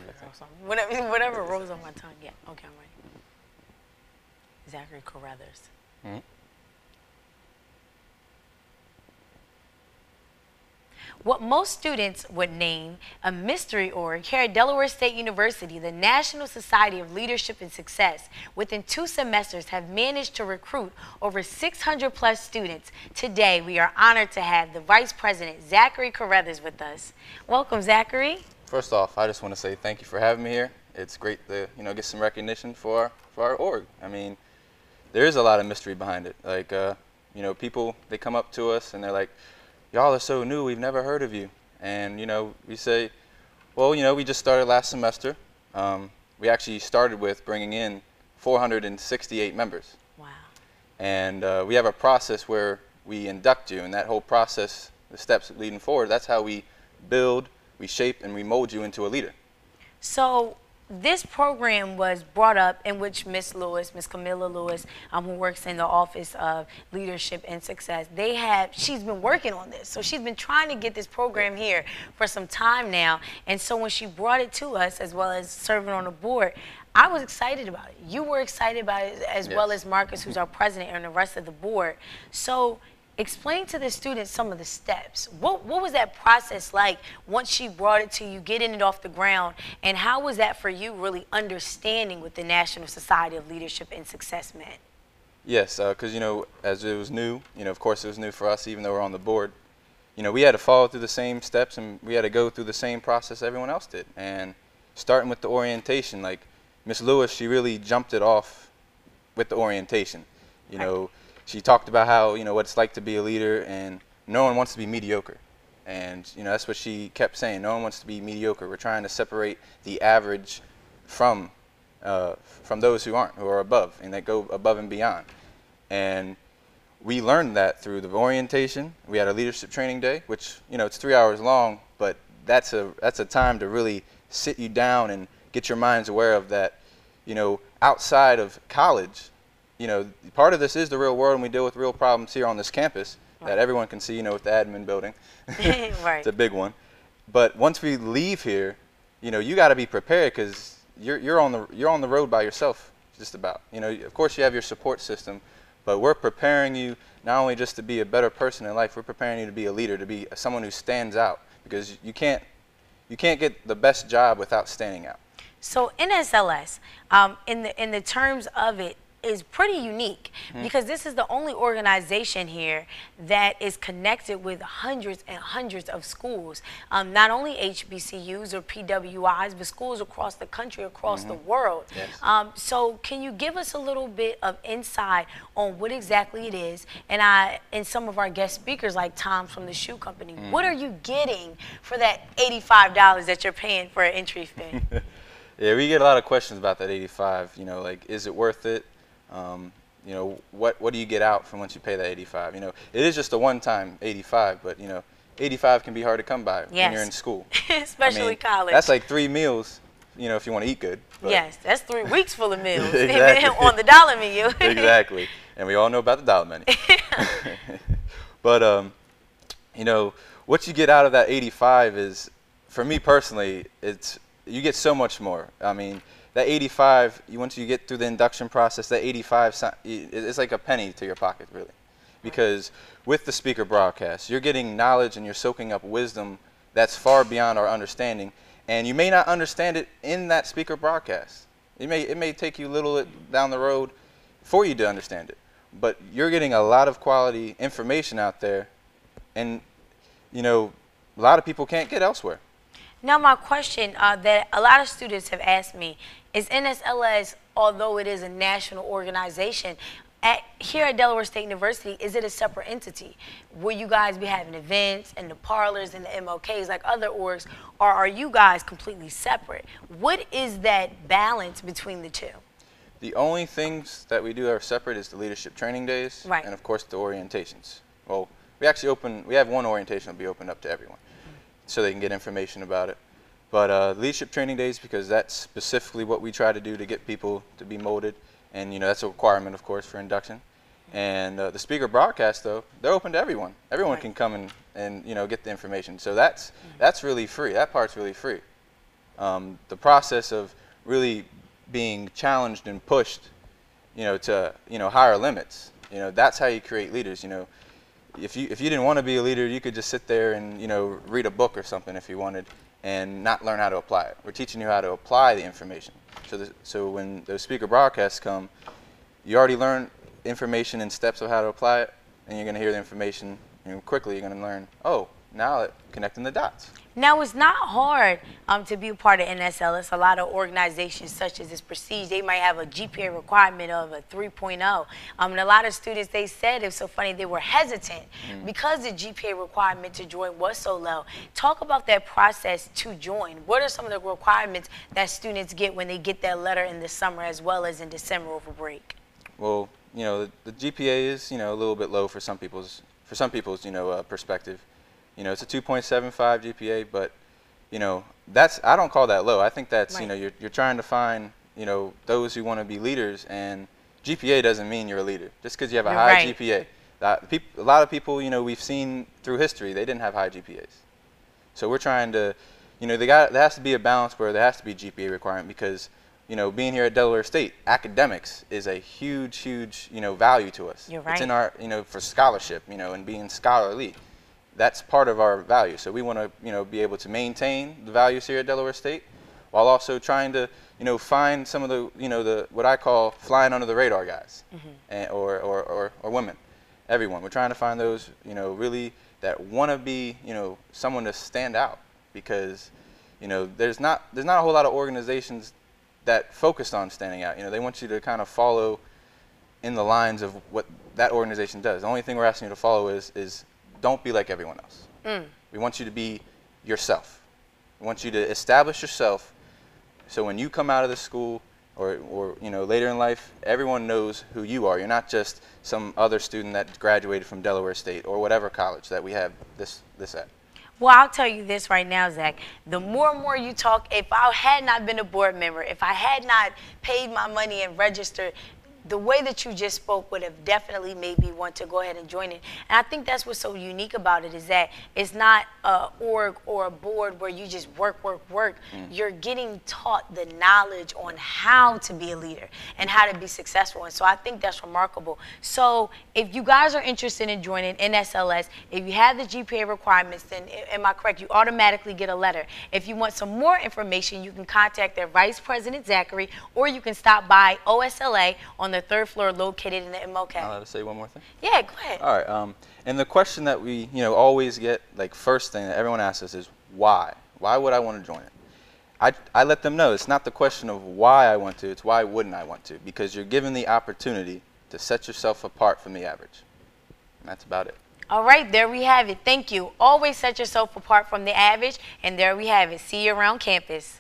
Perfect. Whatever rolls on my tongue. Yeah. Okay, I'm ready. Zackary Corrothers. Mm-hmm. What most students would name a mystery org, here at Delaware State University, the National Society of Leadership and Success, within 2 semesters, have managed to recruit over 600 plus students. Today, we are honored to have the Vice President, Zackary Corrothers, with us. Welcome, Zackary. First off, I just want to say thank you for having me here. It's great to get some recognition for our org. I mean, there is a lot of mystery behind it. Like people, they come up to us and they're like, y'all are so new, we've never heard of you. And we say, well, we just started last semester. We actually started with bringing in 468 members. Wow. And we have a process where we induct you, and that whole process, the steps leading forward, that's how we build, we shape, and we mold you into a leader. So this program was brought up in which Miss Camilla Lewis, who works in the Office of Leadership and Success, she's been working on this. So she's been trying to get this program here for some time now. And so when she brought it to us, as well as serving on the board, I was excited about it. You were excited about it, as well as Marcus, who's our president, and the rest of the board. So explain to the students some of the steps. What was that process like once she brought it to you, getting it off the ground, and how was that for you really understanding what the National Society of Leadership and Success meant? Yes, because as it was new, of course it was new for us, even though we're on the board. We had to follow through the same steps, and we had to go through the same process everyone else did. And starting with the orientation, like Miss Lewis, she really jumped it off with the orientation. She talked about how, what it's like to be a leader, and no one wants to be mediocre. And, that's what she kept saying. No one wants to be mediocre. We're trying to separate the average from those who aren't, who are above, and that go above and beyond. And we learned that through the orientation. We had a leadership training day, which, it's 3 hours long, but that's a time to really sit you down and get your minds aware of that, outside of college, part of this is the real world, and we deal with real problems here on this campus that everyone can see, with the admin building. Right. It's a big one. But once we leave here, you got to be prepared, because you're on the road by yourself, just about. Of course you have your support system, but we're preparing you not only just to be a better person in life, we're preparing you to be a leader, to be someone who stands out, because you can't get the best job without standing out. So NSLS, in the terms of it, is pretty unique, because this is the only organization here that is connected with hundreds and hundreds of schools, not only HBCUs or PWIs, but schools across the country, across the world. Yes. So can you give us a little bit of insight on what exactly it is? And some of our guest speakers, like Tom from the shoe company, what are you getting for that $85 that you're paying for an entry fee? Yeah, we get a lot of questions about that 85. Like, is it worth it? What do you get out from once you pay that 85? It is just a one-time 85, but 85 can be hard to come by when you're in school. Especially college. That's like 3 meals, if you want to eat good. But yes, that's 3 weeks full of meals. Exactly. On the dollar menu. Exactly, and we all know about the dollar menu. But what you get out of that 85 is, for me personally, you get so much more. I mean, that 85, once you get through the induction process, that 85, it's like a penny to your pocket, really. Because with the speaker broadcast, you're getting knowledge and you're soaking up wisdom that's far beyond our understanding. And you may not understand it in that speaker broadcast. It may take you a little down the road for you to understand it. But you're getting a lot of quality information out there, and a lot of people can't get elsewhere. Now, my question that a lot of students have asked me is, NSLS, although it is a national organization, here at Delaware State University, is it a separate entity? Will you guys be having events and the parlors and the MLKs like other orgs, or are you guys completely separate? What is that balance between the two? The only things that we do are separate is the leadership training days, and of course the orientations. Well, we have one orientation that'll be opened up to everyone, so they can get information about it. But leadership training days, because that's specifically what we try to do to get people to be molded, and that's a requirement, of course, for induction. And the speaker broadcast, though, they're open to everyone. Everyone can come and get the information. So that's really free. That part's really free. the process of really being challenged and pushed, to higher limits. That's how you create leaders. If you didn't want to be a leader, you could just sit there and read a book or something if you wanted, and not learn how to apply it. We're teaching you how to apply the information. So when those speaker broadcasts come, you already learn information and steps of how to apply it, and you're going to hear the information, quickly you're going to learn, oh, now connecting the dots. Now, it's not hard to be a part of NSLS. A lot of organizations such as this Prestige, they might have a GPA requirement of a 3.0. And a lot of students, they said, it's so funny, they were hesitant because the GPA requirement to join was so low. Talk about that process to join. What are some of the requirements that students get when they get that letter in the summer as well as in December over break? Well, the GPA is, a little bit low for some people's perspective. It's a 2.75 GPA, but I don't call that low. I think that's right. You're trying to find those who want to be leaders, and GPA doesn't mean you're a leader just because you have a high GPA. A lot of people we've seen through history, they didn't have high GPAs. So we're trying to there has to be a balance where there has to be GPA requirement, because being here at Delaware State, academics is a huge value to us. You're right. It's in our for scholarship and being scholarly. That's part of our value. So we want to, be able to maintain the values here at Delaware State, while also trying to, find some of the, what I call flying under the radar guys, or women, everyone. We're trying to find those, really that want to be, someone to stand out, because, there's not a whole lot of organizations that focus on standing out. They want you to kind of follow in the lines of what that organization does. The only thing we're asking you to follow is don't be like everyone else. We want you to be yourself. We want you to establish yourself, so when you come out of the school or later in life, everyone knows who you are. You're not just some other student that graduated from Delaware State or whatever college that we have this at. Well, I'll tell you this right now, Zach. The more and more you talk, if I had not been a board member, if I had not paid my money and registered, the way that you just spoke would have definitely made me want to go ahead and join it. And I think that's what's so unique about it, is that it's not a org or a board where you just work. You're getting taught the knowledge on how to be a leader and how to be successful. And so I think that's remarkable. So if you guys are interested in joining NSLS, if you have the GPA requirements, then am I correct? You automatically get a letter. If you want some more information, you can contact their Vice President, Zackary, or you can stop by OSLA on the 3rd floor located in the MLK. I'll have to say one more thing. Yeah, go ahead. All right. And the question that we always get, like first thing that everyone asks us is why? Why would I want to join it? I let them know it's not the question of why I want to, it's why wouldn't I want to, because you're given the opportunity to set yourself apart from the average. And that's about it. All right, there we have it. Thank you. Always set yourself apart from the average, and there we have it. See you around campus.